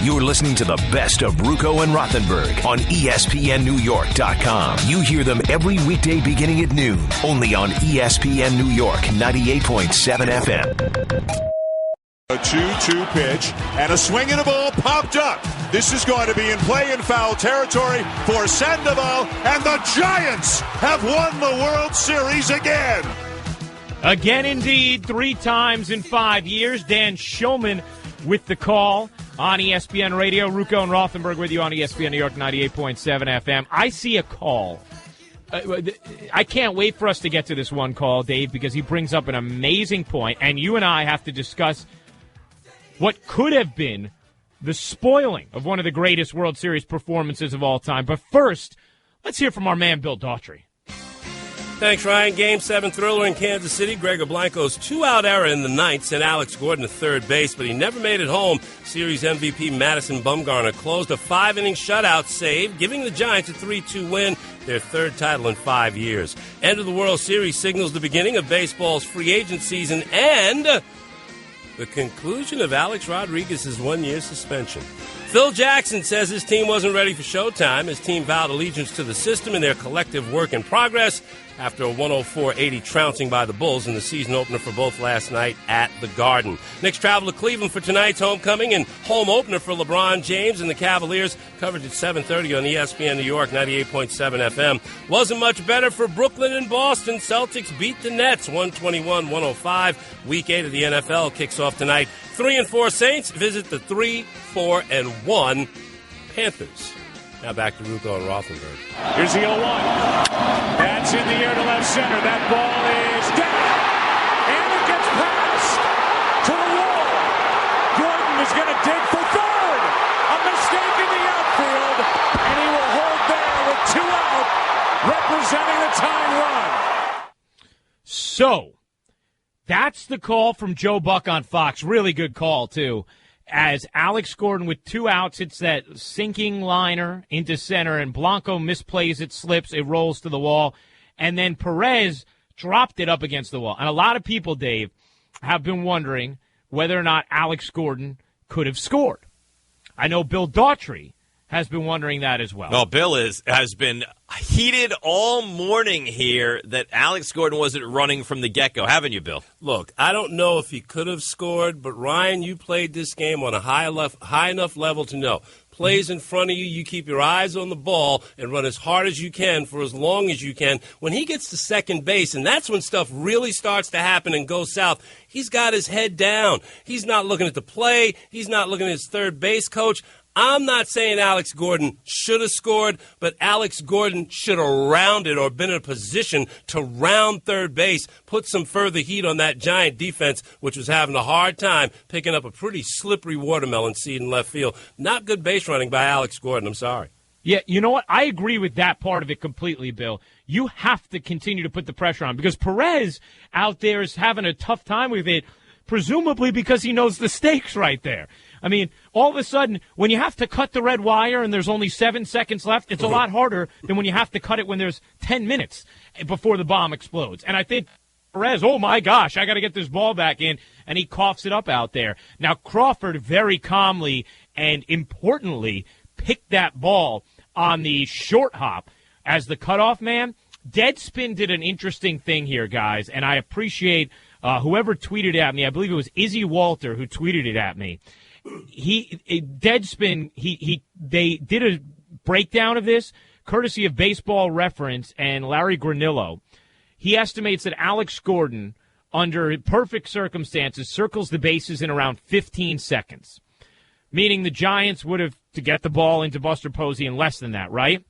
You're listening to the best of Ruocco and Rothenberg on ESPNNewYork.com. You hear them every weekday beginning at noon, only on ESPN New York 98.7 FM. A 2-2 pitch and a swing and a ball popped up. This is going to be in play in foul territory for Sandoval, and the Giants have won the World Series again. Again, indeed, 3 times in 5 years. Dan Shulman with the call on ESPN Radio. Ruocco and Rothenberg with you on ESPN New York 98.7 FM. I see a call. I can't wait for us to get to this one call, Dave, because he brings up an amazing point, and you and I have to discuss what could have been the spoiling of one of the greatest World Series performances of all time. But first, let's hear from our man, Bill Daughtry. Thanks, Ryan. Game 7 thriller in Kansas City. Gregor Blanco's 2-out error in the ninth sent Alex Gordon to third base, but he never made it home. Series MVP Madison Bumgarner closed a 5-inning shutout save, giving the Giants a 3-2 win, their third title in 5 years. End of the World Series signals the beginning of baseball's free agent season and the conclusion of Alex Rodriguez's 1-year suspension. Phil Jackson says his team wasn't ready for Showtime. His team vowed allegiance to the system and their collective work in progress after a 104-80 trouncing by the Bulls in the season opener for both last night at the Garden. Knicks travel to Cleveland for tonight's homecoming and home opener for LeBron James and the Cavaliers. Coverage at 7:30 on ESPN New York 98.7 FM. Wasn't much better for Brooklyn and Boston. Celtics beat the Nets 121-105. Week 8 of the NFL kicks off tonight. 3-4 Saints visit the 3-4-1 Panthers. Now back to Ruocco and Rothenberg. Here's the 0-1. That's in the air to left center. That ball is down. And it gets passed to the wall. Gordon is going to dig for third. A mistake in the outfield. And he will hold there with 2 out, representing the tying run. So, that's the call from Joe Buck on Fox. Really good call, too. As Alex Gordon with 2 outs hits that sinking liner into center, and Blanco misplays it, slips, it rolls to the wall, and then Perez dropped it up against the wall. And a lot of people, Dave, have been wondering whether or not Alex Gordon could have scored. I know Bill Daughtry has been wondering that as well. Well, Bill has been heated all morning here that Alex Gordon wasn't running from the get-go, haven't you, Bill? Look, I don't know if he could have scored, but Ryan, you played this game on a high enough level to know. Plays in front of you, you keep your eyes on the ball and run as hard as you can for as long as you can. When he gets to second base, and that's when stuff really starts to happen and go south, he's got his head down. He's not looking at the play. He's not looking at his third base coach. I'm not saying Alex Gordon should have scored, but Alex Gordon should have rounded or been in a position to round third base, put some further heat on that Giant defense, which was having a hard time picking up a pretty slippery watermelon seed in left field. Not good base running by Alex Gordon. I'm sorry. Yeah, you know what? I agree with that part of it completely, Bill. You have to continue to put the pressure on because Perez out there is having a tough time with it, presumably because he knows the stakes right there. I mean, all of a sudden, when you have to cut the red wire and there's only 7 seconds left, it's a lot harder than when you have to cut it when there's 10 minutes before the bomb explodes. And I think Perez, oh, my gosh, I got to get this ball back in, and he coughs it up out there. Now, Crawford very calmly and importantly picked that ball on the short hop as the cutoff man. Deadspin did an interesting thing here, guys, and I appreciate whoever tweeted at me. I believe it was Izzy Walter who tweeted it at me. Deadspin, they did a breakdown of this, courtesy of Baseball Reference and Larry Granillo. He estimates that Alex Gordon, under perfect circumstances, circles the bases in around 15 seconds, meaning the Giants would have to get the ball into Buster Posey in less than that, right?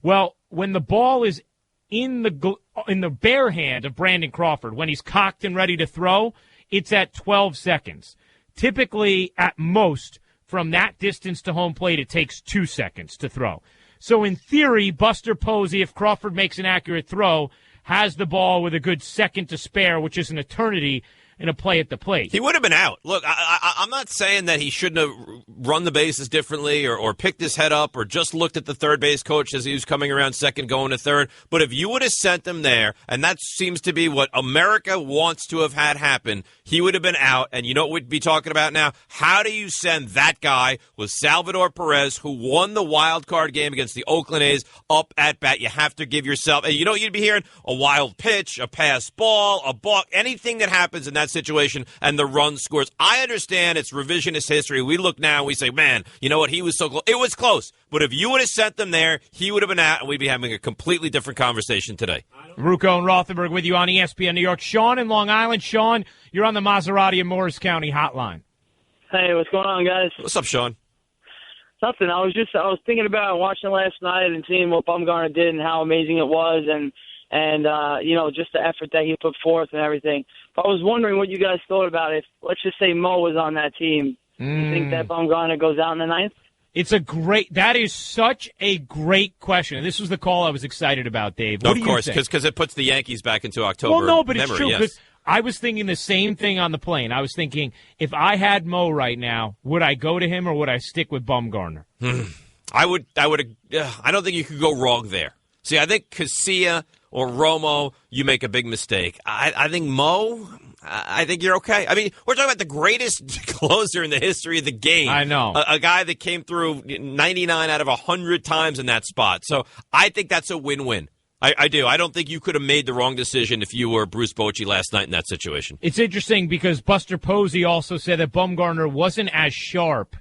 Well, when the ball is in the bare hand of Brandon Crawford, when he's cocked and ready to throw, it's at 12 seconds. Typically, at most, from that distance to home plate, it takes 2 seconds to throw. So in theory, Buster Posey, if Crawford makes an accurate throw, has the ball with a good second to spare, which is an eternity, in a play at the plate. He would have been out. Look, I'm not saying that he shouldn't have run the bases differently or picked his head up or just looked at the third base coach as he was coming around second, going to third. But if you would have sent him there, and that seems to be what America wants to have had happen, he would have been out. And you know what we'd be talking about now? How do you send that guy with Salvador Perez, who won the wild card game against the Oakland A's, up at bat? You have to give yourself, and you know what you'd be hearing? A wild pitch, a pass ball, a balk, anything that happens in that situation, and the run scores. I understand it's revisionist history. We look now and we say, man, you know what? He was so close. It was close. But if you would have sent them there, he would have been out, and we'd be having a completely different conversation today. Ruocco and Rothenberg with you on ESPN New York. Sean in Long Island. Sean, you're on the Maserati and Morris County hotline. Hey, what's going on, guys? What's up, Sean? Nothing. I was thinking about watching last night and seeing what Bumgarner did and how amazing it was, and just the effort that he put forth and everything. But I was wondering what you guys thought about if, let's just say, Mo was on that team. Do you think that Bumgarner goes out in the ninth? That is such a great question. And this was the call I was excited about, Dave. What of course, because it puts the Yankees back into October. Well, no, but it's true. Yes. I was thinking the same thing on the plane. I was thinking, if I had Mo right now, would I go to him or would I stick with Bumgarner? I don't think you could go wrong there. See, I think Casilla or Romo, you make a big mistake. I think Mo, I think you're okay. I mean, we're talking about the greatest closer in the history of the game. I know. A guy that came through 99 out of 100 times in that spot. So I think that's a win-win. I do. I don't think you could have made the wrong decision if you were Bruce Bochy last night in that situation. It's interesting because Buster Posey also said that Bumgarner wasn't as sharp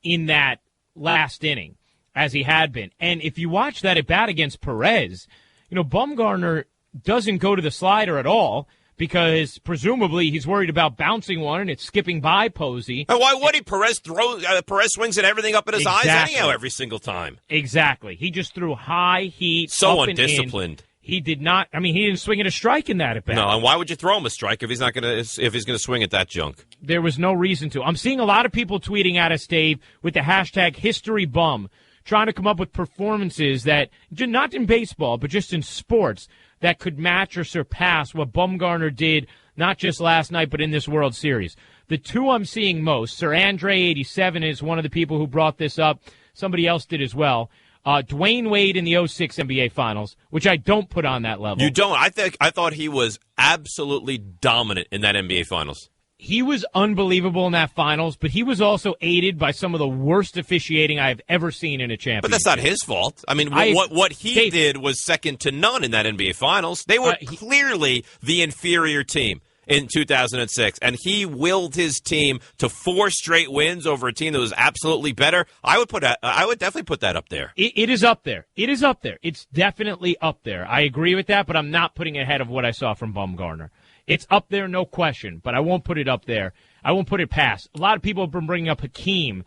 in that last inning as he had been. And if you watch that at bat against Perez, Bumgarner doesn't go to the slider at all because presumably he's worried about bouncing one and it's skipping by Posey. And why would he? Perez swings at everything up at his eyes anyhow every single time. Exactly. He just threw high heat. So undisciplined. He did not. I mean, he didn't swing at a strike in that at bat. No, and why would you throw him a strike if he's not going to? If he's going to swing at that junk? There was no reason to. I'm seeing a lot of people tweeting at us, Dave, with the hashtag #HistoryBum, trying to come up with performances that, not in baseball, but just in sports, that could match or surpass what Bumgarner did, not just last night, but in this World Series. The two I'm seeing most, Sir Andre 87 is one of the people who brought this up. Somebody else did as well. Dwayne Wade in the 06 NBA Finals, which I don't put on that level. You don't? I thought he was absolutely dominant in that NBA Finals. He was unbelievable in that finals, but he was also aided by some of the worst officiating I've ever seen in a championship. But that's not his fault. I mean, what he did was second to none in that NBA Finals. They were clearly the inferior team in 2006, and he willed his team to 4 straight wins over a team that was absolutely better. I would definitely put that up there. It is up there. It is up there. It's definitely up there. I agree with that, but I'm not putting it ahead of what I saw from Bumgarner. It's up there, no question, but I won't put it up there. I won't put it past. A lot of people have been bringing up Hakeem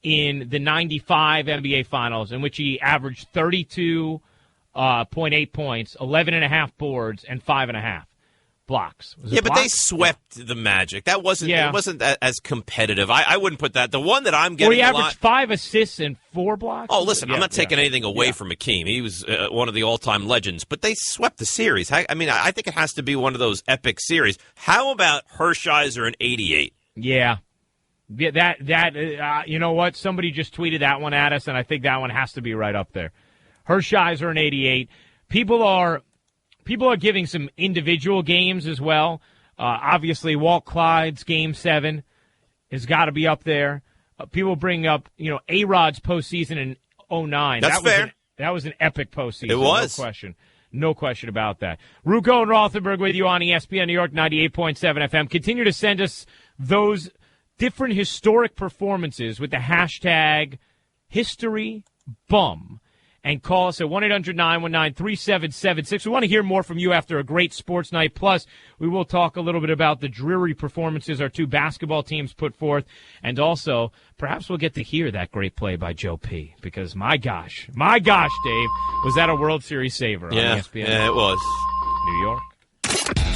in the 95 NBA Finals, in which he averaged 32.8 points, 11.5 boards, and 5.5 blocks. Yeah, but they swept the Magic. That wasn't it wasn't as competitive. I wouldn't put that. The one that I'm getting he averaged 5 assists and 4 blocks. Oh, listen, I'm not taking anything away from Hakeem. He was one of the all-time legends, but they swept the series. I mean, I think it has to be one of those epic series. How about Hershiser in 88? Yeah, that you know what? Somebody just tweeted that one at us, and I think that one has to be right up there. Hershiser in 88. People are giving some individual games as well. Obviously, Walt Clyde's Game 7 has got to be up there. People bring up, A-Rod's postseason in 09. That's fair. That was an epic postseason. It was. No question about that. Ruocco and Rothenberg with you on ESPN New York 98.7 FM. Continue to send us those different historic performances with the hashtag #HistoryBum. And call us at 1-800-919-3776. We want to hear more from you after a great sports night. Plus, we will talk a little bit about the dreary performances our two basketball teams put forth. And also, perhaps we'll get to hear that great play by Joe P. Because, my gosh, Dave, was that a World Series saver on ESPN? Yeah, it was. New York.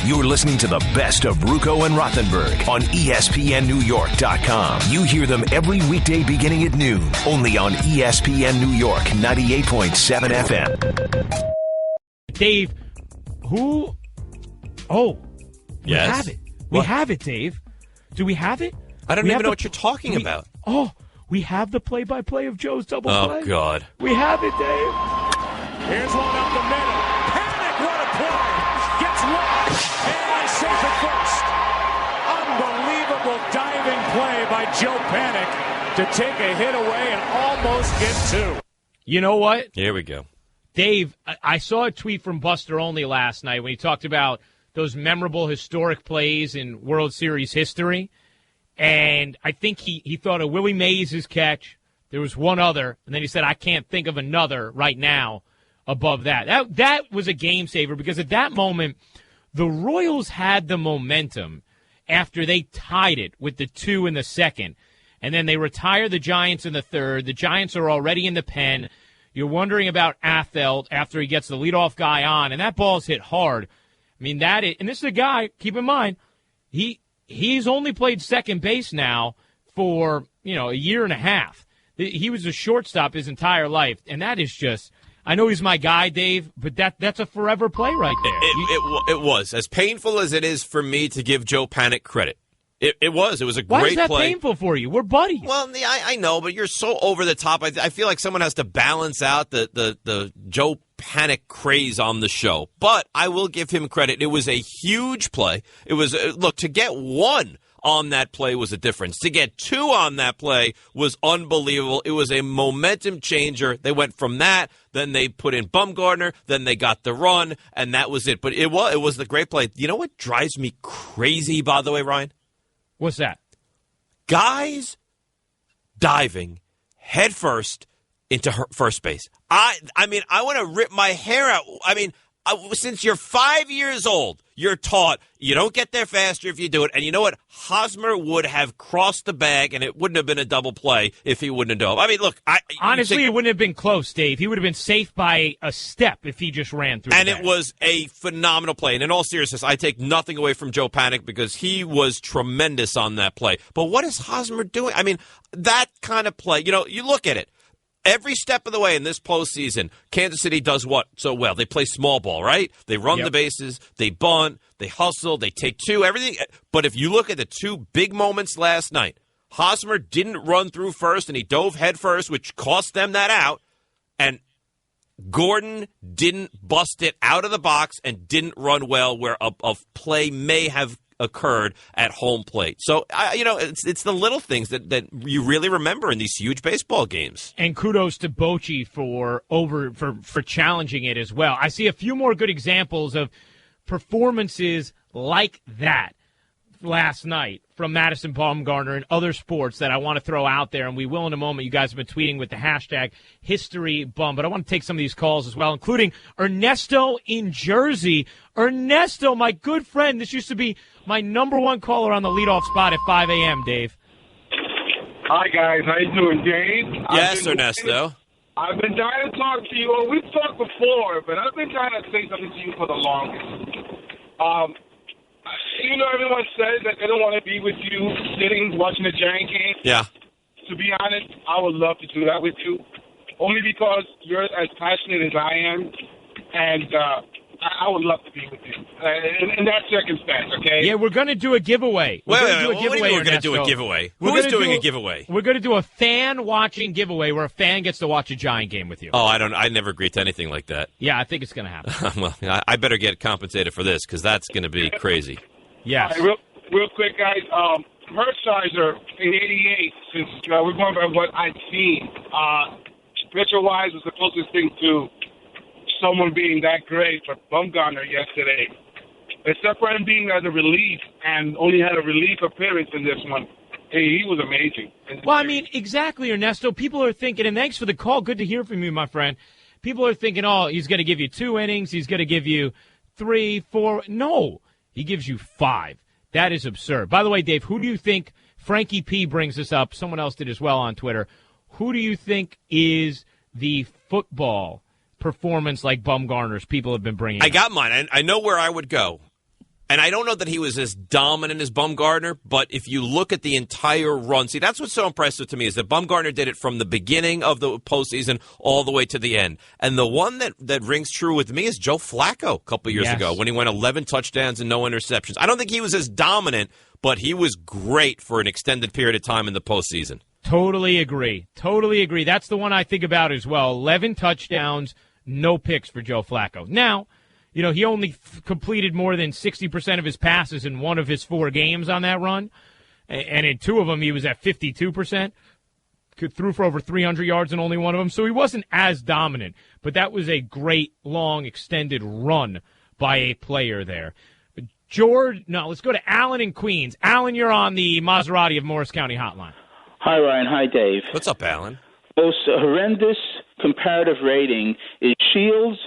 You're listening to the best of Ruocco and Rothenberg on ESPNNewYork.com. You hear them every weekday beginning at noon, only on ESPN New York 98.7 FM. Dave, we yes. have it. We have it, Dave. Do we have it? I don't even know what you're talking about. Oh, we have the play-by-play of Joe's double play. Oh, God. We have it, Dave. Here's one up the middle. Panik, what a play. Gets one. And safe at first. Unbelievable diving play by Joe Panik to take a hit away and almost get two. You know what? Here we go. Dave, I saw a tweet from Buster Olney last night when he talked about those memorable historic plays in World Series history. And I think he thought of Willie Mays' catch. There was one other, and then he said, I can't think of another right now above that. That was a game saver because at that moment, the Royals had the momentum after they tied it with the 2 in the second. And then they retire the Giants in the third. The Giants are already in the pen. You're wondering about Athel after he gets the leadoff guy on, and that ball's hit hard. I mean, and this is a guy, keep in mind, he's only played second base now for, a year and a half. He was a shortstop his entire life, and that is just, I know he's my guy, Dave, but that's a forever play right there. It was. As painful as it is for me to give Joe Panik credit, it was. It was a great play. Why is that painful for you? We're buddies. Well, I know, but you're so over the top. I feel like someone has to balance out the Joe Panik craze on the show. But I will give him credit. It was a huge play. It was, look, to get one on that play was a difference. To get two on that play was unbelievable. It was a momentum changer. They went from that, then they put in Bumgarner, then they got the run, and that was it. But it was the great play. You know what drives me crazy, by the way, Ryan? What's that? Guys diving head first into first base. I mean, I want to rip my hair out. I mean, since you're 5 years old, you're taught you don't get there faster if you do it. And you know what? Hosmer would have crossed the bag, and it wouldn't have been a double play if he wouldn't have dove. I mean, look. Honestly, it wouldn't have been close, Dave. He would have been safe by a step if he just ran through. And it was a phenomenal play. And in all seriousness, I take nothing away from Joe Panik because he was tremendous on that play. But what is Hosmer doing? I mean, that kind of play, you look at it. Every step of the way in this postseason, Kansas City does what so well? They play small ball, right? They run the bases, they bunt, they hustle, they take two, everything. But if you look at the two big moments last night, Hosmer didn't run through first, and he dove head first, which cost them that out. And Gordon didn't bust it out of the box and didn't run well where a play may have occurred at home plate. So, it's the little things that you really remember in these huge baseball games. And kudos to Bochy for challenging it as well. I see a few more good examples of performances like that last night from Madison Bumgarner and other sports that I want to throw out there, and we will in a moment. You guys have been tweeting with the hashtag HistoryBum, but I want to take some of these calls as well, including Ernesto in Jersey. Ernesto, my good friend, this used to be my number one caller on the leadoff spot at 5 a.m., Dave. Hi, guys. How you doing, Dave? Yes, Ernesto. I've been trying to talk to you. Well, we've talked before, but I've been trying to say something to you for the longest. Everyone says that they don't want to be with you sitting watching the Giant game. Yeah. To be honest, I would love to do that with you, only because you're as passionate as I am, and I would love to be with you in that circumstance, okay? Yeah, we're going to do a giveaway. Wait, what do you mean we're going to do a giveaway? Who is doing a giveaway? We're going to do a fan-watching giveaway where a fan gets to watch a Giant game with you. Oh, I never agreed to anything like that. Yeah, I think it's going to happen. Well, I better get compensated for this because that's going to be crazy. Yes. Right, real quick, guys. Hershiser in '88, since we're going by what I've seen, pitcher-wise was the closest thing to someone being that great for Bumgarner yesterday. Except for him being as a relief and only had a relief appearance in this one. He was amazing. Well, I mean, exactly, Ernesto. People are thinking, and thanks for the call. Good to hear from you, my friend. People are thinking, he's going to give you 2 innings. He's going to give you 3, 4. No, he gives you 5. That is absurd. By the way, Dave, who do you think, Frankie P brings this up, someone else did as well on Twitter, who do you think is the football performance like Bumgarner's people have been bringing? I got mine. I know where I would go. And I don't know that he was as dominant as Bumgarner, but if you look at the entire run, see, that's what's so impressive to me is that Bumgarner did it from the beginning of the postseason all the way to the end. And the one that rings true with me is Joe Flacco a couple years ago when he went 11 touchdowns and no interceptions. I don't think he was as dominant, but he was great for an extended period of time in the postseason. Totally agree. That's the one I think about as well. 11 touchdowns, no picks for Joe Flacco. Now, you know, he only completed more than 60% of his passes in one of his 4 games on that run. And in 2 of them, he was at 52%. Threw for over 300 yards in only one of them. So he wasn't as dominant. But that was a great, long, extended run by a player there. Let's go to Alan in Queens. Alan, you're on the Maserati of Morris County hotline. Hi, Ryan. Hi, Dave. What's up, Alan? Most horrendous comparative rating is Shields,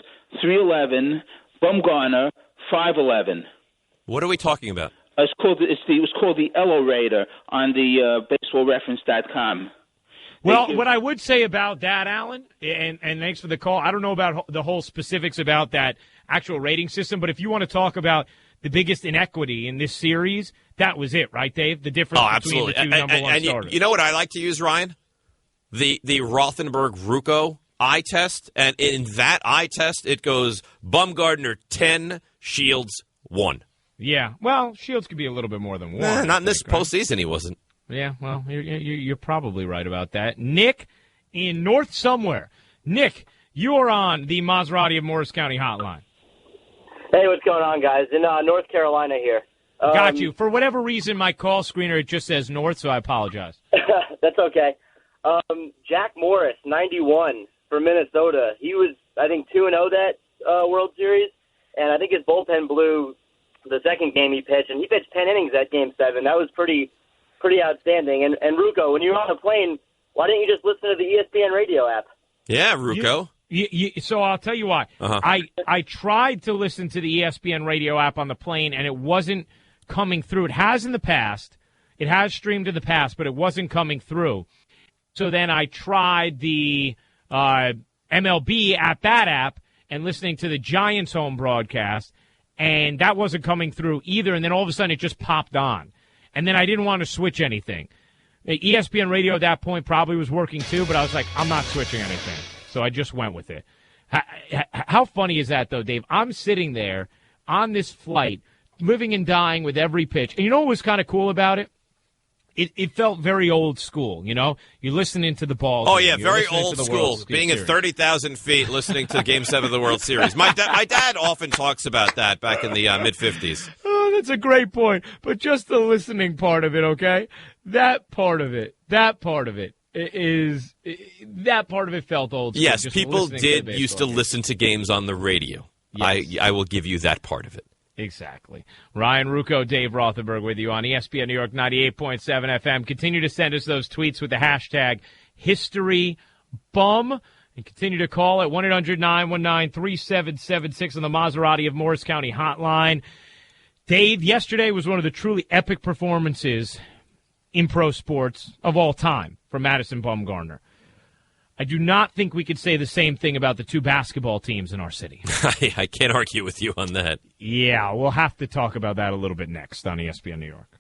311, Bumgarner, 511. What are we talking about? It was called the Elo Rater on the baseballreference.com. Well, what I would say about that, Alan, and thanks for the call, I don't know about the whole specifics about that actual rating system, but if you want to talk about the biggest inequity in this series, that was it, right, Dave? The difference between the two number one starters. You know what I like to use, Ryan? The Rothenberg Ruocco eye test, and in that eye test, it goes Bumgarner 10, Shields 1. Yeah, well, Shields could be a little bit more than 1. Not in this postseason, he wasn't. Yeah, well, you're probably right about that. Nick in North somewhere. Nick, you're on the Maserati of Morris County hotline. Hey, what's going on, guys? In North Carolina here. Got you. For whatever reason, my call screener, it just says North, so I apologize. That's okay. Jack Morris, 91 for Minnesota. He was, I think, 2-0 that World Series, and I think his bullpen blew the second game he pitched, and he pitched 10 innings that Game 7. That was pretty outstanding. And Ruocco, when you're on a plane, why didn't you just listen to the ESPN radio app? Yeah, Ruocco. So I'll tell you why. I tried to listen to the ESPN radio app on the plane, and it wasn't coming through. It has in the past. It has streamed in the past, but it wasn't coming through. So then I tried the MLB at-bat app and listening to the Giants home broadcast, and that wasn't coming through either. And then all of a sudden it just popped on. And then I didn't want to switch anything. The ESPN radio at that point probably was working too, but I was like, I'm not switching anything. So I just went with it. How funny is that, though, Dave? I'm sitting there on this flight, living and dying with every pitch. And you know what was kind of cool about it? It felt very old school, you know? You're listening to the ball. Oh, yeah, very old school. Being at 30,000 feet listening to Game 7 of the World Series. My dad often talks about that back in the mid-'50s. Oh, that's a great point. But just the listening part of it, okay? That part of it felt old school. Yes, people did used to listen to games on the radio. Yes. I will give you that part of it. Exactly. Ryan Ruocco, Dave Rothenberg with you on ESPN New York 98.7 FM. Continue to send us those tweets with the hashtag HistoryBum. And continue to call at 1-800-919-3776 on the Maserati of Morris County hotline. Dave, yesterday was one of the truly epic performances in pro sports of all time from Madison Bumgarner. I do not think we could say the same thing about the two basketball teams in our city. I can't argue with you on that. Yeah, we'll have to talk about that a little bit next on ESPN New York.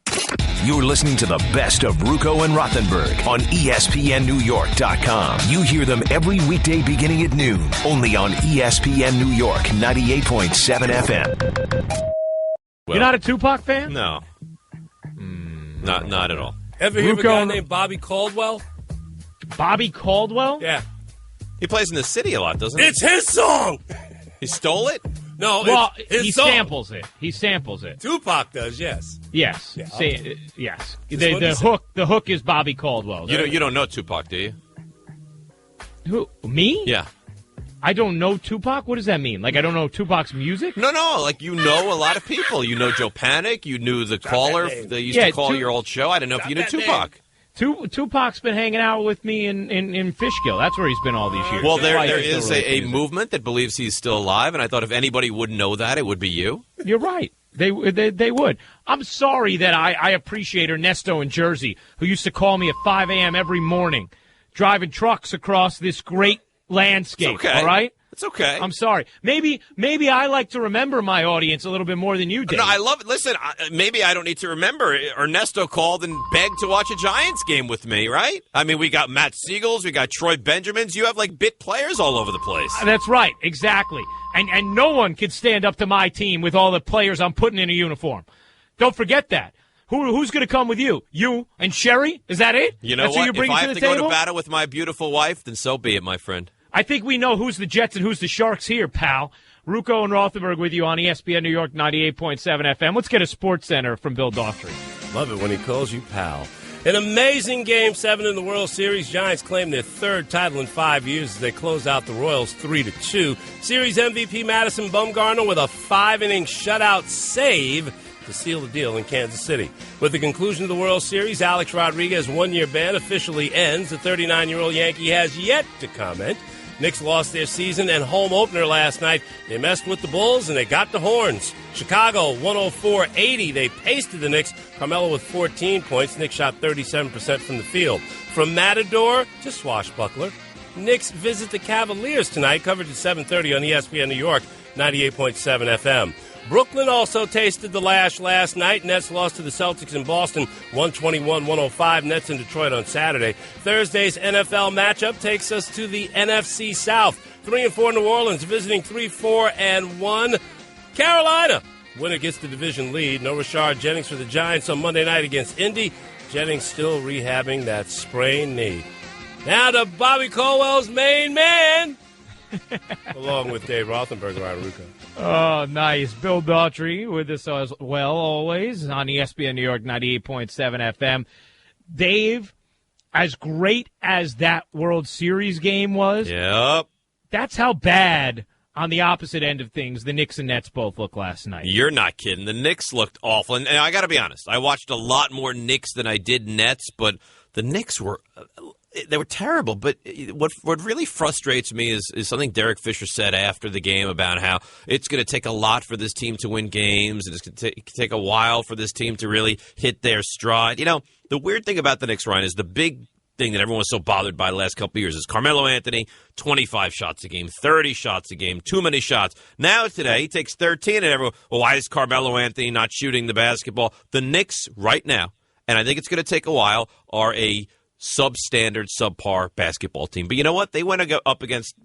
You're listening to the best of Ruocco and Rothenberg on ESPNNewYork.com. You hear them every weekday beginning at noon, only on ESPN New York 98.7 FM. Well, you're not a Tupac fan? No. Not at all. Ever hear of a guy named Bobby Caldwell? Bobby Caldwell? Yeah. He plays in the city a lot, doesn't he? It's his song! He stole it? No, well, it's his song. He samples it. Tupac does, yes. Yes. Yeah, yes. The hook is Bobby Caldwell. You don't know Tupac, do you? Who? Me? Yeah. I don't know Tupac? What does that mean? Like I don't know Tupac's music? No. Like you know a lot of people. You know Joe Panik. You knew the caller. They used to call your old show. I don't know if you knew Tupac. Tupac's been hanging out with me in Fishkill. That's where he's been all these years. Well, there is a movement that believes he's still alive, and I thought if anybody would know that, it would be you. You're right. They would. I'm sorry that I appreciate Ernesto in Jersey, who used to call me at 5 a.m. every morning, driving trucks across this great landscape. Okay. All right? It's okay. I'm sorry. Maybe I like to remember my audience a little bit more than you did. No, I love it. Listen, maybe I don't need to remember. Ernesto called and begged to watch a Giants game with me, right? I mean, we got Matt Siegels, we got Troy Benjamins. You have, like, bit players all over the place. That's right, exactly. And no one can stand up to my team with all the players I'm putting in a uniform. Don't forget that. Who's going to come with you? You and Sherry? Is that it? You know That's what? Who you're bringing if I to have the to table? go to battle with my beautiful wife, then so be it, my friend. I think we know who's the Jets and who's the Sharks here, pal. Ruocco and Rothenberg with you on ESPN New York 98.7 FM. Let's get a Sports Center from Bill Daughtry. Love it when he calls you pal. An amazing Game 7 in the World Series. Giants claim their third title in 5 years as they close out the Royals 3-2. Series MVP Madison Bumgarner with a 5-inning shutout save to seal the deal in Kansas City. With the conclusion of the World Series, Alex Rodriguez's one-year ban officially ends. The 39-year-old Yankee has yet to comment. Knicks lost their season and home opener last night. They messed with the Bulls, and they got the horns. Chicago, 104-80. They pasted the Knicks. Carmelo with 14 points. Knicks shot 37% from the field. From Matador to Swashbuckler, Knicks visit the Cavaliers tonight, covered at 7:30 on ESPN New York, 98.7 FM. Brooklyn also tasted the lash last night. Nets lost to the Celtics in Boston, 121-105. Nets in Detroit on Saturday. Thursday's NFL matchup takes us to the NFC South. 3-4 New Orleans visiting 3-4-1 Carolina. Winner gets the division lead. No Rashard Jennings for the Giants on Monday night against Indy. Jennings still rehabbing that sprained knee. Now to Bobby Colwell's main man, along with Dave Rothenberg around Ruocco. Oh, nice. Bill Daughtry with us as well, always, on ESPN New York 98.7 FM. Dave, as great as that World Series game was, Yep. that's how bad, on the opposite end of things, the Knicks and Nets both looked last night. You're not kidding. The Knicks looked awful. And I got to be honest, I watched a lot more Knicks than I did Nets, but the Knicks were they were terrible. But what really frustrates me is something Derek Fisher said after the game about how it's going to take a lot for this team to win games, and it's going to take a while for this team to really hit their stride. You know, the weird thing about the Knicks, Ryan, is the big thing that everyone was so bothered by the last couple of years is Carmelo Anthony, 25 shots a game, 30 shots a game, too many shots. Now today, he takes 13, and everyone, well, why is Carmelo Anthony not shooting the basketball? The Knicks right now, and I think it's going to take a while, are a substandard, subpar basketball team. But you know what? They went up against,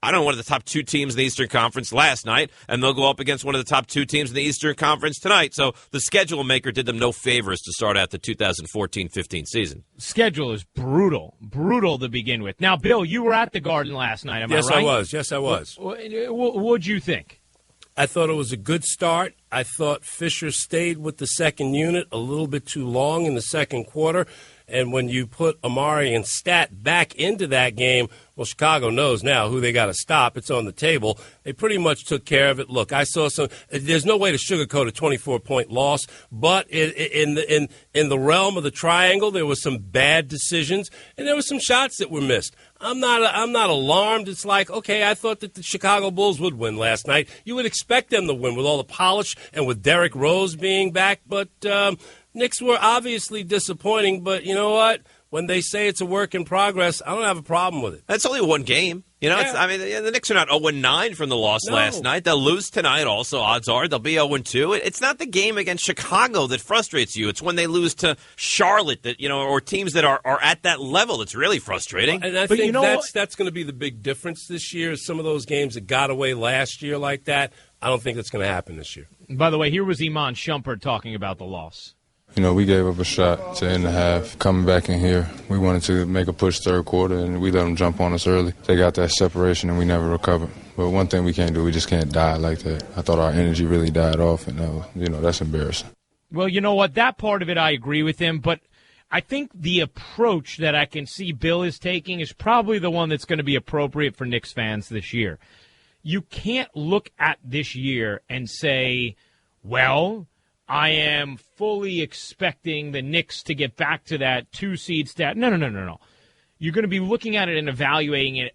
I don't know, one of the top two teams in the Eastern Conference last night, and they'll go up against one of the top two teams in the Eastern Conference tonight. So the schedule maker did them no favors to start out the 2014-15 season. Schedule is brutal to begin with. Now, Bill, you were at the Garden last night, am I right? Yes, I was. What'd you think? I thought it was a good start. I thought Fisher stayed with the second unit a little bit too long in the second quarter. And when you put Amari and Stat back into that game, well, Chicago knows now who they got to stop. It's on the table. They pretty much took care of it. Look, I saw some. There's no way to sugarcoat a 24-point loss, but in the realm of the triangle, there was some bad decisions and there were some shots that were missed. I'm not alarmed. It's like, okay, I thought that the Chicago Bulls would win last night. You would expect them to win with all the polish and with Derrick Rose being back, but Knicks were obviously disappointing, but you know what? When they say it's a work in progress, I don't have a problem with it. That's only one game. You know, Yeah. The Knicks are not 0-9 from the loss last night. They'll lose tonight also, odds are. They'll be 0-2. It's not the game against Chicago that frustrates you. It's when they lose to Charlotte that, you know, or teams that are at that level that's really frustrating. And I think that's going to be the big difference this year is some of those games that got away last year like that. I don't think that's going to happen this year. By the way, here was Iman Shumpert talking about the loss. You know, we gave up a shot to end the half. Coming back in here, we wanted to make a push third quarter, and we let them jump on us early. They got that separation, and we never recovered. But one thing we can't do, we just can't die like that. I thought our energy really died off, and that's embarrassing. Well, you know what? That part of it, I agree with him, but I think the approach that I can see Bill is taking is probably the one that's going to be appropriate for Knicks fans this year. You can't look at this year and say, well, I am fully expecting the Knicks to get back to that 2-seed stat. No. You're going to be looking at it and evaluating it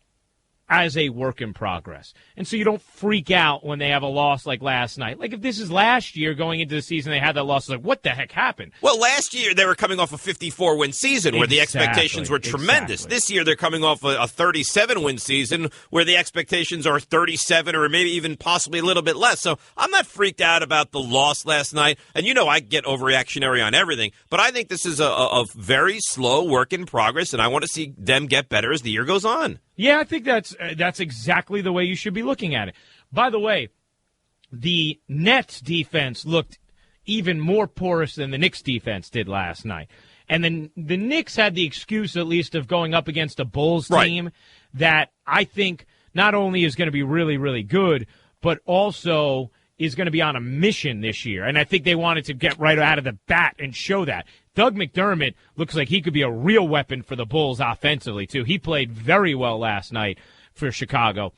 as a work in progress. And so you don't freak out when they have a loss like last night. Like if this is last year going into the season, they had that loss, it's like, what the heck happened? Well, last year they were coming off a 54-win season where the expectations were tremendous. Exactly. This year they're coming off a 37-win season where the expectations are 37 or maybe even possibly a little bit less. So I'm not freaked out about the loss last night. And you know I get overreactionary on everything, but I think this is a very slow work in progress, and I want to see them get better as the year goes on. Yeah, I think that's exactly the way you should be looking at it. By the way, the Nets defense looked even more porous than the Knicks defense did last night. And then the Knicks had the excuse, at least, of going up against a Bulls team that I think not only is going to be really, really good, but also is going to be on a mission this year. And I think they wanted to get right out of the bat and show that. Doug McDermott looks like he could be a real weapon for the Bulls offensively, too. He played very well last night for Chicago.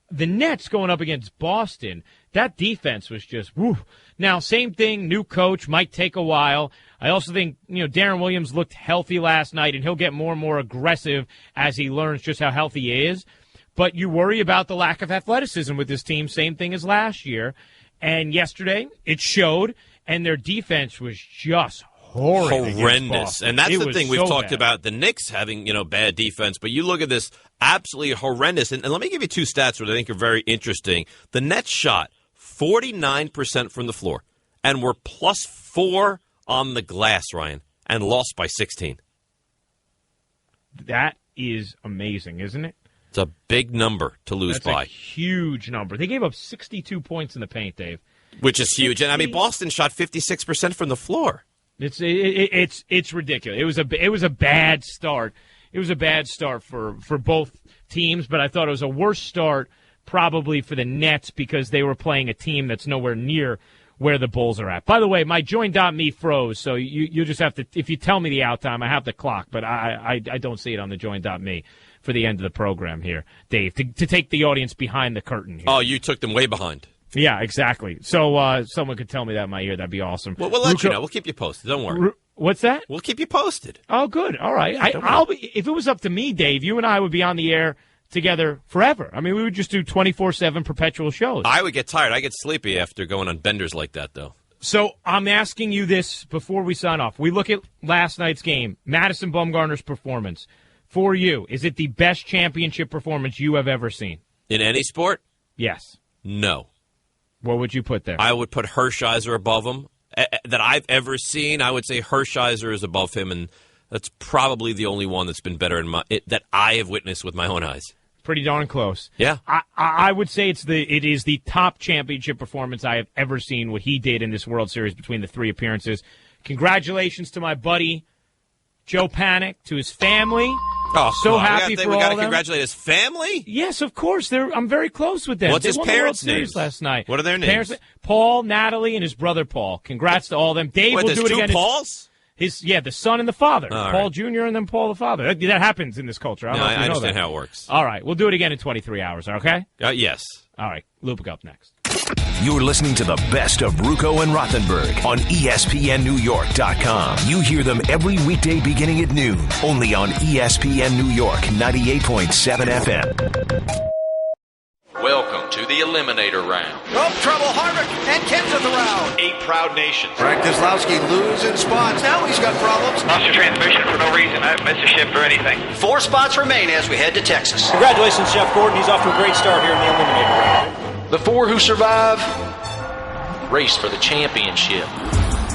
The Nets going up against Boston, that defense was just, woo. Now, same thing, new coach, might take a while. I also think, Darren Williams looked healthy last night, and he'll get more and more aggressive as he learns just how healthy he is. But you worry about the lack of athleticism with this team, same thing as last year. And yesterday, it showed, and their defense was just horrendous. And that's the thing we've talked about, the Knicks having, bad defense. But you look at this, absolutely horrendous. And let me give you two stats that I think are very interesting. The Nets shot 49% from the floor and were +4 on the glass, Ryan, and lost by 16. That is amazing, isn't it? It's a big number to lose by. That's a huge number. They gave up 62 points in the paint, Dave. Which is huge. And, Boston shot 56% from the floor. It's ridiculous. It was a bad start. It was a bad start for both teams, but I thought it was a worse start probably for the Nets because they were playing a team that's nowhere near where the Bulls are at. By the way, my join.me froze, so you just have to, if you tell me the out time, I have the clock, but I don't see it on the join.me for the end of the program here, Dave, to take the audience behind the curtain here. Oh, you took them way behind. Yeah, exactly. So someone could tell me that in my ear. That'd be awesome. Well, we'll let you know. We'll keep you posted. Don't worry. What's that? We'll keep you posted. Oh, good. All right. I'll be. If it was up to me, Dave, you and I would be on the air together forever. I mean, we would just do 24/7 perpetual shows. I would get tired. I get sleepy after going on benders like that, though. So I'm asking you this before we sign off. We look at last night's game, Madison Bumgarner's performance. For you, is it the best championship performance you have ever seen? In any sport? Yes. No. What would you put there? I would put Hershiser above him. That I've ever seen, I would say Hershiser is above him, and that's probably the only one that's been better that I have witnessed with my own eyes. Pretty darn close. Yeah. I would say it is the top championship performance I have ever seen, what he did in this World Series between the three appearances. Congratulations to my buddy Joe Panik, to his family. Oh, so happy for all of them. We got to congratulate his family? Yes, of course. I'm very close with them. What's his parents' names last night? What are their names? Paul, Natalie, and his brother Paul. Congrats to all of them. Dave will do it again. Pauls? The son and the father. All Paul right. Jr. and then Paul the father. That happens in this culture. I understand how it works. All right. We'll do it again in 23 hours, okay? Yes. All right. Loop up next. You're listening to the best of Ruocco and Rothenberg on ESPNNewYork.com. You hear them every weekday beginning at noon, only on ESPN New York 98.7 FM. Welcome to the Eliminator Round. Oh, trouble. Harvick and Kem's at the round. 8 proud nations. Frank Keselowski losing spots. Now he's got problems. Lost your transmission for no reason. I haven't missed a shift or anything. 4 spots remain as we head to Texas. Congratulations, Jeff Gordon. He's off to a great start here in the Eliminator Round. The 4 who survive race for the championship.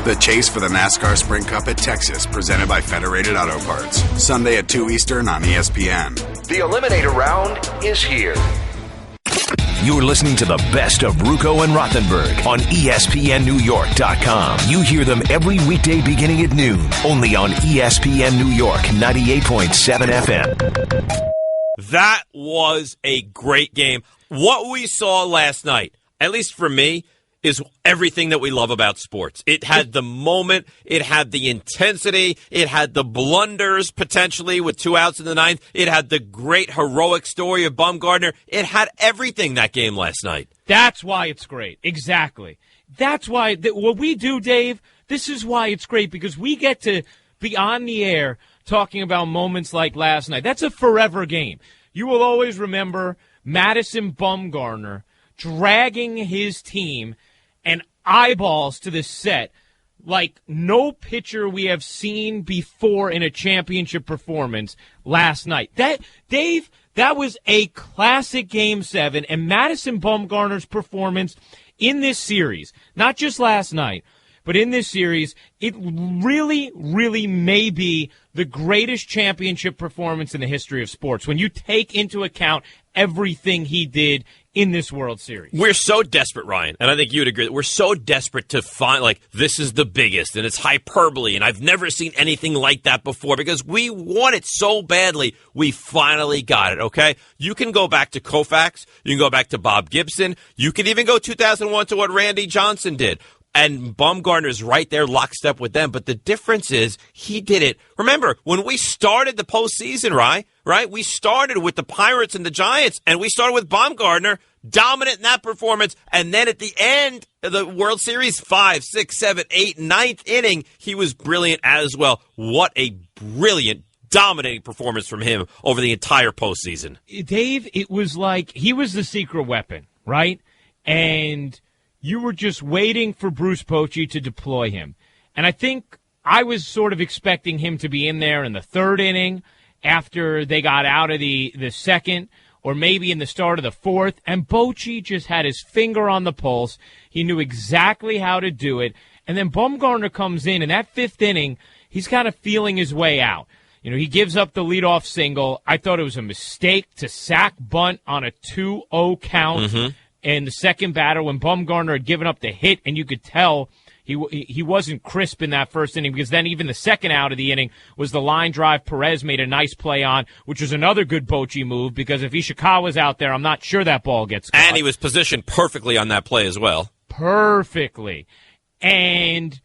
The chase for the NASCAR Sprint Cup at Texas, presented by Federated Auto Parts. Sunday at 2 Eastern on ESPN. The Eliminator Round is here. You're listening to the best of Ruocco and Rothenberg on ESPNNewYork.com. You hear them every weekday beginning at noon, only on ESPN New York 98.7 FM. That was a great game. What we saw last night, at least for me, is everything that we love about sports. It had the moment, it had the intensity, it had the blunders potentially with 2 outs in the ninth, it had the great heroic story of Bumgarner. It had everything, that game last night. That's why it's great. Exactly. That's why what we do, Dave, this is why it's great, because we get to be on the air talking about moments like last night. That's a forever game. you will always remember Madison Bumgarner dragging his team and eyeballs to the set like no pitcher we have seen before in a championship performance last night. Dave, that was a classic Game 7, and Madison Bumgarner's performance in this series, not just last night, but in this series, it really, really may be the greatest championship performance in the history of sports when you take into account everything he did in this World Series. We're so desperate, Ryan, and I think you'd agree. We're so desperate to find, like, this is the biggest, and it's hyperbole, and I've never seen anything like that before because we want it so badly. We finally got it, okay? You can go back to Koufax. You can go back to Bob Gibson. You can even go 2001 to what Randy Johnson did. And Bumgarner's right there lockstep with them. But the difference is he did it. Remember, when we started the postseason, right? We started with the Pirates and the Giants, and we started with Bumgarner dominant in that performance. And then at the end of the World Series, 5, 6, 7, 8, 9th inning, he was brilliant as well. What a brilliant, dominating performance from him over the entire postseason. Dave, it was like he was the secret weapon, right? And you were just waiting for Bruce Bochy to deploy him. And I think I was sort of expecting him to be in there in the third inning after they got out of the second, or maybe in the start of the fourth. And Bochy just had his finger on the pulse. He knew exactly how to do it. And then Bumgarner comes in that fifth inning, he's kind of feeling his way out. You know, he gives up the leadoff single. I thought it was a mistake to sack bunt on a 2-0 count. Mm-hmm. And the second batter, when Bumgarner had given up the hit, and you could tell he wasn't crisp in that first inning, because then even the second out of the inning was the line drive Perez made a nice play on, which was another good Bochy move, because if Ishikawa's out there, I'm not sure that ball gets caught. And he was positioned perfectly on that play as well. Perfectly. And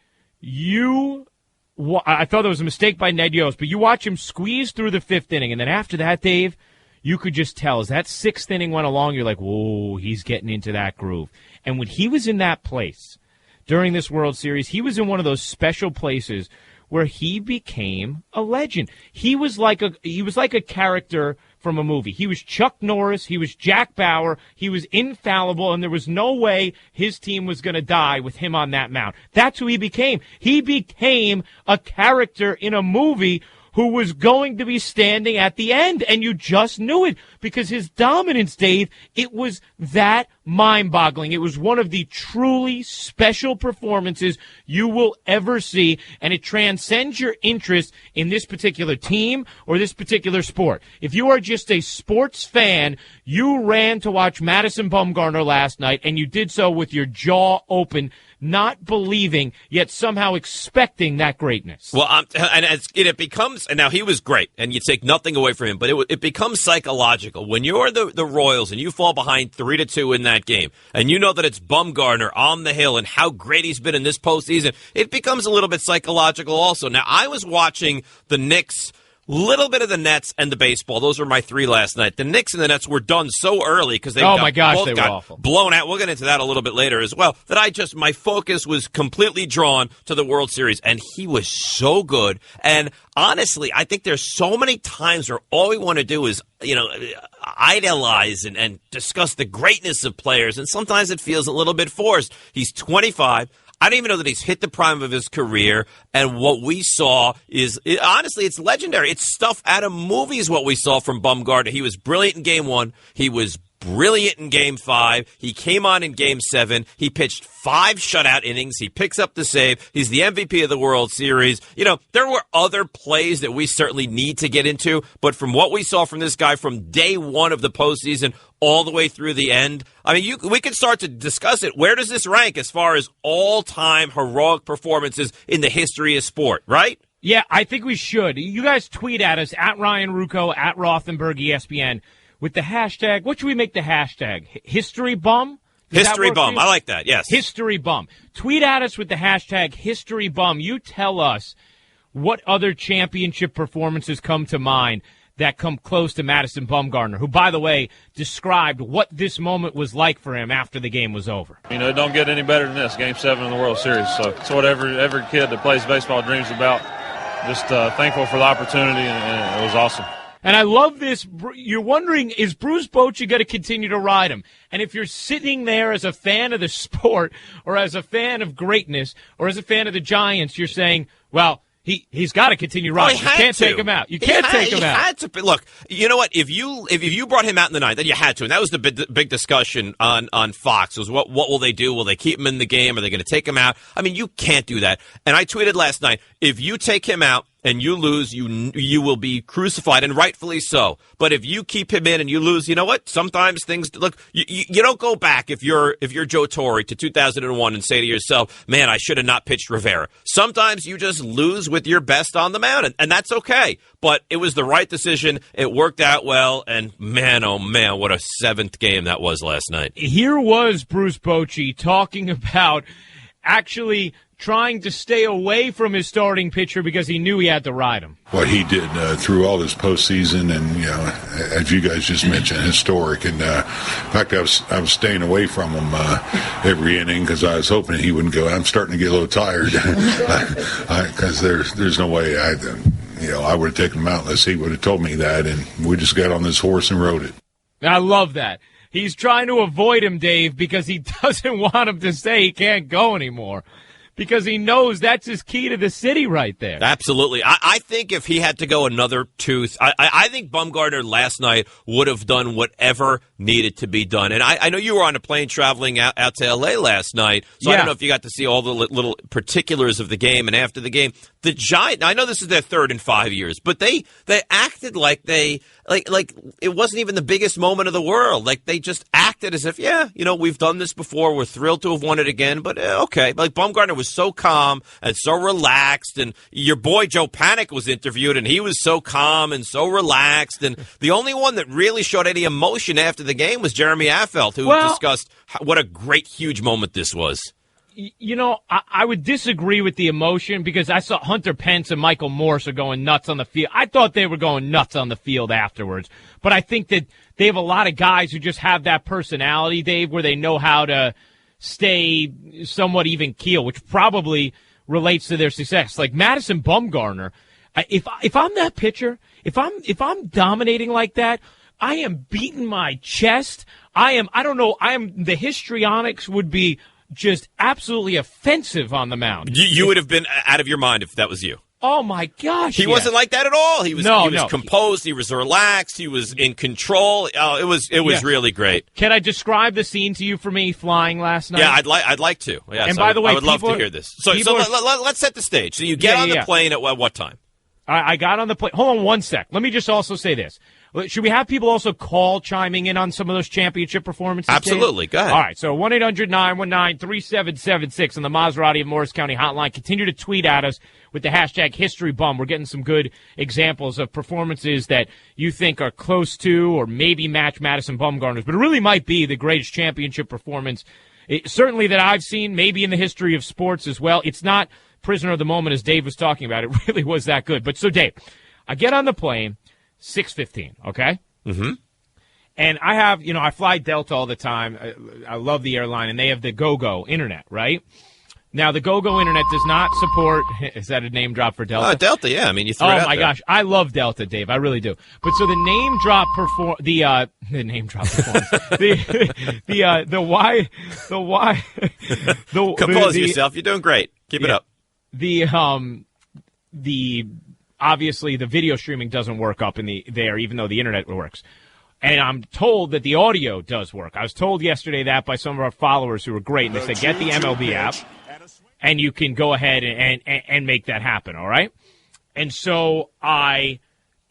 I thought there was a mistake by Ned Yost, but you watch him squeeze through the fifth inning, and then after that, Dave, you could just tell as that sixth inning went along, you're like, whoa, he's getting into that groove. And when he was in that place during this World Series, he was in one of those special places where he became a legend. He was like a character from a movie. He was Chuck Norris. He was Jack Bauer. He was infallible, and there was no way his team was going to die with him on that mound. That's who he became. He became a character in a movie who was going to be standing at the end, and you just knew it because his dominance, Dave, it was that mind-boggling. It was one of the truly special performances you will ever see, and it transcends your interest in this particular team or this particular sport. If you are just a sports fan, you ran to watch Madison Bumgarner last night, and you did so with your jaw open, not believing, yet somehow expecting that greatness. Well, it becomes, and now he was great, and you take nothing away from him, but it becomes psychological. When you're the Royals and you fall behind 3-2 in that game, and you know that it's Bumgarner on the hill and how great he's been in this postseason, it becomes a little bit psychological also. Now, I was watching the Knicks, little bit of the Nets and the baseball. Those were my three last night. The Knicks and the Nets were done so early because they both got awful. Blown out. We'll get into that a little bit later as well. That my focus was completely drawn to the World Series, and he was so good. And honestly, I think there's so many times where all we want to do is, idolize and discuss the greatness of players, and sometimes it feels a little bit forced. He's 25. I don't even know that he's hit the prime of his career, and what we saw is, honestly, it's legendary. It's stuff out of movies what we saw from Bumgarner. He was brilliant in Game 1. He was brilliant in Game 5. He came on in Game 7. He pitched 5 shutout innings. He picks up the save. He's the MVP of the World Series. There were other plays that we certainly need to get into, but from what we saw from this guy from day one of the postseason all the way through the end, we could start to discuss it. Where does this rank as far as all-time heroic performances in the history of sport, right? Yeah, I think we should. You guys tweet at us, at Ryan Ruocco, at Rothenberg ESPN, with the hashtag, what should we make the hashtag? History Bum? History Bum. I like that, yes. History Bum. Tweet at us with the hashtag History Bum. You tell us what other championship performances come to mind that come close to Madison Bumgarner, who, by the way, described what this moment was like for him after the game was over. It don't get any better than this, Game 7 in the World Series. So it's what every kid that plays baseball dreams about. Just thankful for the opportunity, and it was awesome. And I love this. You're wondering, is Bruce Bochy going to continue to ride him? And if you're sitting there as a fan of the sport or as a fan of greatness or as a fan of the Giants, you're saying, well, he's got to continue riding. You can't take him out. You can't take him out. Had to. Look, you know what? If you brought him out in the ninth, then you had to. And that was the big discussion on Fox. Was what will they do? Will they keep him in the game? Are they going to take him out? I mean, you can't do that. And I tweeted last night, if you take him out and you lose, you will be crucified, and rightfully so. But if you keep him in and you lose, you know what? Sometimes things look. You don't go back if you're Joe Torre to 2001 and say to yourself, "Man, I should have not pitched Rivera." Sometimes you just lose with your best on the mound, and that's okay. But it was the right decision. It worked out well, and man, oh man, what a seventh game that was last night. Here was Bruce Bochy talking about actually trying to stay away from his starting pitcher because he knew he had to ride him. What he did through all this postseason, and as you guys just mentioned, historic. And in fact, I was staying away from him every inning because I was hoping he wouldn't go. I'm starting to get a little tired because there's no way I would have taken him out unless he would have told me that. And we just got on this horse and rode it. I love that. He's trying to avoid him, Dave, because he doesn't want him to say he can't go anymore. Because he knows that's his key to the city right there. Absolutely. I think if he had to go another tooth, I think Bumgarner last night would have done whatever needed to be done. And I know you were on a plane traveling out to L.A. last night, so I don't know if you got to see all the little particulars of the game. And after the game, the Giants, I know this is their third in 5 years, but they acted like like it wasn't even the biggest moment of the world. Like they just acted as if, we've done this before. We're thrilled to have won it again, but okay. Like Bumgarner was so calm and so relaxed, and your boy Joe Panik was interviewed, and he was so calm and so relaxed. And the only one that really showed any emotion after the game was Jeremy Affeldt, who discussed what a great, huge moment this was. I would disagree with the emotion because I saw Hunter Pence and Michael Morse are going nuts on the field. I thought they were going nuts on the field afterwards. But I think that they have a lot of guys who just have that personality, Dave, where they know how to stay somewhat even keel, which probably relates to their success. Like Madison Bumgarner, if I'm that pitcher, if I'm dominating like that, I am beating my chest. The histrionics would be just absolutely offensive on the mound. You would have been out of your mind if that was you. Oh, my gosh. He wasn't like that at all. He was composed. He was relaxed. He was in control. Oh, it was really great. Can I describe the scene to you for me flying last night? Yeah, I'd like to. Yes, and by the way, I would love to hear this. So let's set the stage. So you get on the plane at what time? I got on the plane. Hold on one sec. Let me just also say this. Should we have people also chiming in on some of those championship performances? Absolutely. Dave? Go ahead. All right. So 1-800-919-3776 on the Maserati of Morris County hotline. Continue to tweet at us with the hashtag HistoryBum. We're getting some good examples of performances that you think are close to or maybe match Madison Bumgarner's, but it really might be the greatest championship performance, certainly that I've seen, maybe in the history of sports as well. It's not prisoner of the moment, as Dave was talking about. It really was that good. But so, Dave, I get on the plane. 6:15, okay? Mm-hmm. And I have, I fly Delta all the time. I love the airline, and they have the GoGo internet, right? Now, the GoGo internet does not support, is that a name drop for Delta? Delta, yeah. I mean, you threw it out there. Oh, my gosh. I love Delta, Dave. I really do. But so the name drop performance, Compose yourself. You're doing great. Keep it up. Obviously, the video streaming doesn't work up there, even though the internet works. And I'm told that the audio does work. I was told yesterday that by some of our followers who were great. And they said, get the MLB app, and you can go ahead and make that happen, all right? And so I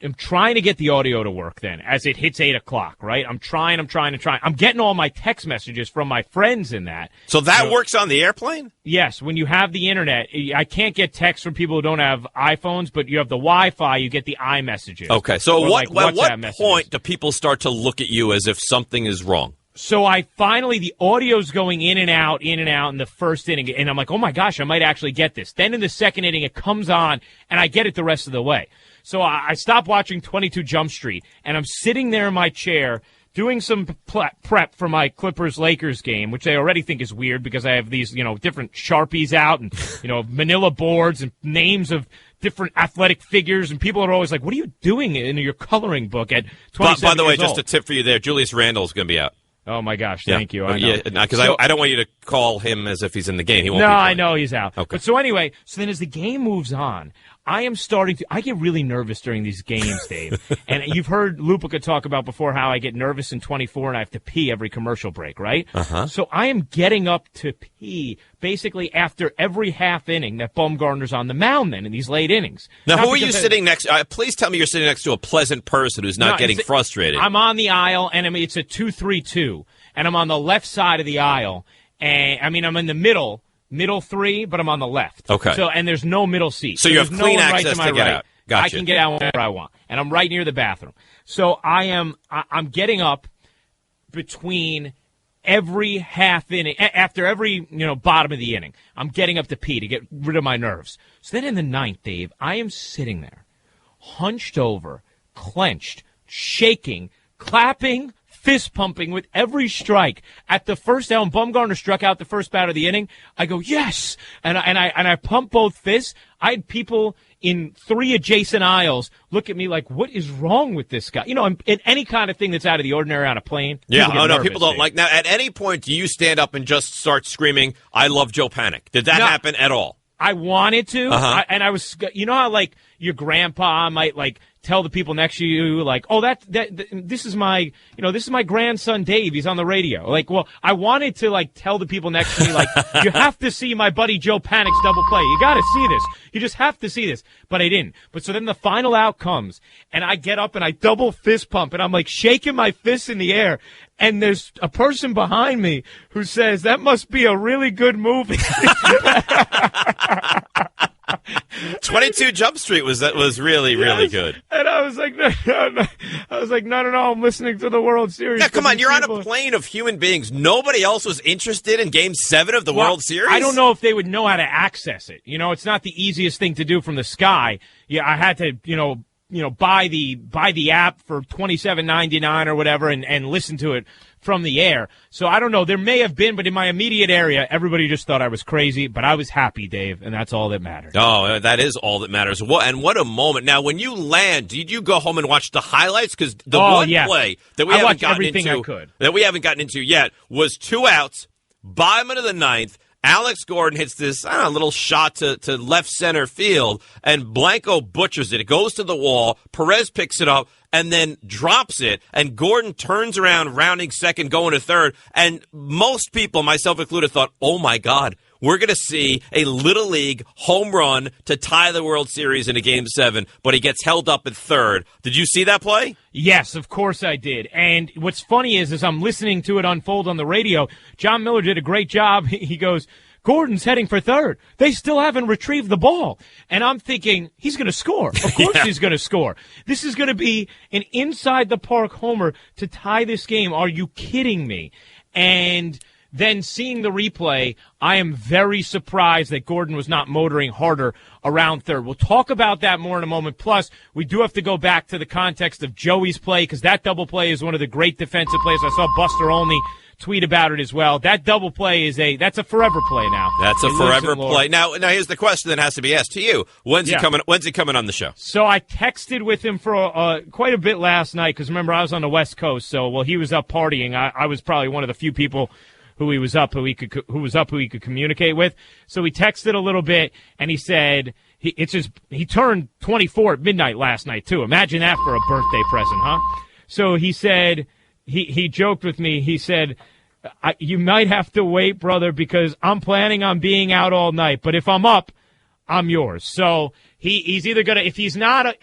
am trying to get the audio to work then as it hits 8 o'clock, right? I'm trying. I'm getting all my text messages from my friends in that. So that works on the airplane? Yes. When you have the internet, I can't get texts from people who don't have iPhones, but you have the Wi-Fi, you get the iMessages. Okay. So at what point do people start to look at you as if something is wrong? So the audio's going in and out in the first inning, and I'm like, oh my gosh, I might actually get this. Then in the second inning, it comes on, and I get it the rest of the way. So I stopped watching 22 Jump Street, and I'm sitting there in my chair doing some prep for my Clippers-Lakers game, which I already think is weird because I have these, different Sharpies out and, manila boards and names of different athletic figures, and people are always like, what are you doing in your coloring book at 27 By the way, years just old? a tip for you there, Julius Randle's going to be out. Oh, my gosh, thank you. I know. Yeah, because I don't want you to call him as if he's in the game. He won't be I playing. know he's out. Okay. But so anyway, so then as the game moves on, I get really nervous during these games, Dave. And you've heard Lupica talk about before how I get nervous in 24 and I have to pee every commercial break, right? Uh-huh. So I am getting up to pee basically after every half inning that Bumgarner's on the mound then in these late innings. Now, Not who are you because sitting next? Please tell me you're sitting next to a pleasant person who's not getting frustrated. I'm on the aisle, and it's a 2-3-2, and I'm on the left side of the aisle. And I'm in the middle three, but I'm on the left. Okay. So, and there's no middle seat. So you have there's clean no one access right to, to get out. Gotcha. I can get out whenever I want, and I'm right near the bathroom. So I'm getting up between every half inning, after every bottom of the inning. I'm getting up to pee to get rid of my nerves. So then in the ninth, Dave, I am sitting there, hunched over, clenched, shaking, clapping, fist pumping with every strike. At the first down, Bumgarner struck out the first bat of the inning. I go, yes! And I pump both fists. I had people in 3 adjacent aisles look at me like, what is wrong with this guy? In any kind of thing that's out of the ordinary on a plane. Yeah, nervous, people don't Dave. like. Now, at any point, do you stand up and just start screaming, I love Joe Panik? Did that happen at all? I wanted to, Uh-huh. and I was, how like your grandpa might like tell the people next to you, like, oh, this is my grandson Dave. He's on the radio. Like, well, I wanted to like tell the people next to me, like, you have to see my buddy Joe Panik's double play. You got to see this. You just have to see this. But I didn't. But so then the final out comes, and I get up and I double fist pump, and I'm like shaking my fists in the air. And there's a person behind me who says, that must be a really good movie. 22 Jump Street was really, really good. And I was like, no. I was like, no, I'm listening to the World Series. Yeah, come on, you're on a plane of human beings. Nobody else was interested in Game 7 of the World Series? I don't know if they would know how to access it. It's not the easiest thing to do from the sky. Yeah, I had to, buy the app for $27.99 or whatever and listen to it from the air. So I don't know. There may have been, but in my immediate area, everybody just thought I was crazy. But I was happy, Dave, and that's all that matters. Oh, that is all that matters. What a moment. Now, when you land, did you go home and watch the highlights? Because the play that we haven't gotten into yet was 2 outs, bottom of the ninth. Alex Gordon hits this little shot to left center field, and Blanco butchers it. It goes to the wall. Perez picks it up and then drops it, and Gordon turns around, rounding second, going to third. And most people, myself included, thought, oh, my God, we're going to see a Little League home run to tie the World Series in a Game 7, but he gets held up at third. Did you see that play? Yes, of course I did. And what's funny is, as I'm listening to it unfold on the radio, John Miller did a great job. He goes, Gordon's heading for third. They still haven't retrieved the ball. And I'm thinking, he's going to score. Of course he's going to score. This is going to be an inside-the-park homer to tie this game. Are you kidding me? And then seeing the replay, I am very surprised that Gordon was not motoring harder around third. We'll talk about that more in a moment. Plus, we do have to go back to the context of Joey's play, because that double play is one of the great defensive plays. I saw Buster Olney tweet about it as well. That double play that's a forever play now. That's a forever play. Now here's the question that has to be asked to you. When's he coming on the show? So I texted with him for quite a bit last night, because remember, I was on the West Coast, so while he was up partying, I was probably one of the few people who he could communicate with. So we texted a little bit, and he said he turned 24 at midnight last night too. Imagine that for a birthday present, huh? So he said he joked with me. He said, you might have to wait, brother, because I'm planning on being out all night. But if I'm up, I'm yours. So he's either gonna, if he's not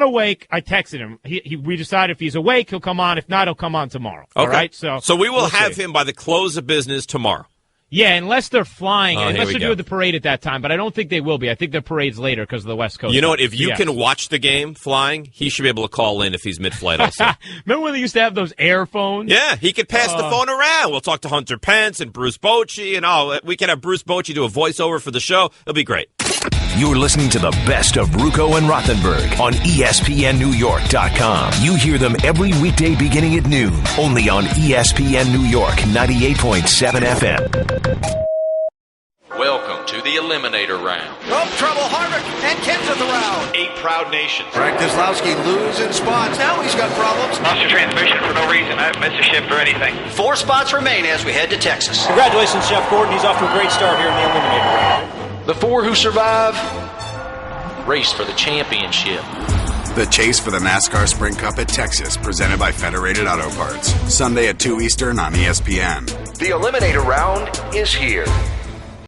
awake, I texted him. We decided if he's awake, he'll come on. If not, he'll come on tomorrow. Okay. All right. So we will have him by the close of business tomorrow. Yeah, unless they're flying, unless they're go. doing the parade at that time. But I don't think they will be. I think the parade's later because of the West Coast. You know what? If you can watch the game flying, he should be able to call in if he's mid-flight also. Remember when they used to have those air phones? Yeah, he could pass the phone around. We'll talk to Hunter Pence and Bruce Bochy, and we can have Bruce Bochy do a voiceover for the show. It'll be great. You're listening to the best of Ruocco and Rothenberg on ESPNNewYork.com. You hear them every weekday beginning at noon, only on ESPN New York 98.7 FM. Welcome to the Eliminator Round. Oh, trouble. Harvick and Kenseth around. 8 proud nations. Frank Keselowski losing spots. Now he's got problems. Lost your transmission for no reason. I haven't missed a shift or anything. 4 spots remain as we head to Texas. Congratulations, Jeff Gordon. He's off to a great start here in the Eliminator Round. The 4 who survive race for the championship. The chase for the NASCAR Sprint Cup at Texas, presented by Federated Auto Parts. Sunday at 2 Eastern on ESPN. The Eliminator Round is here.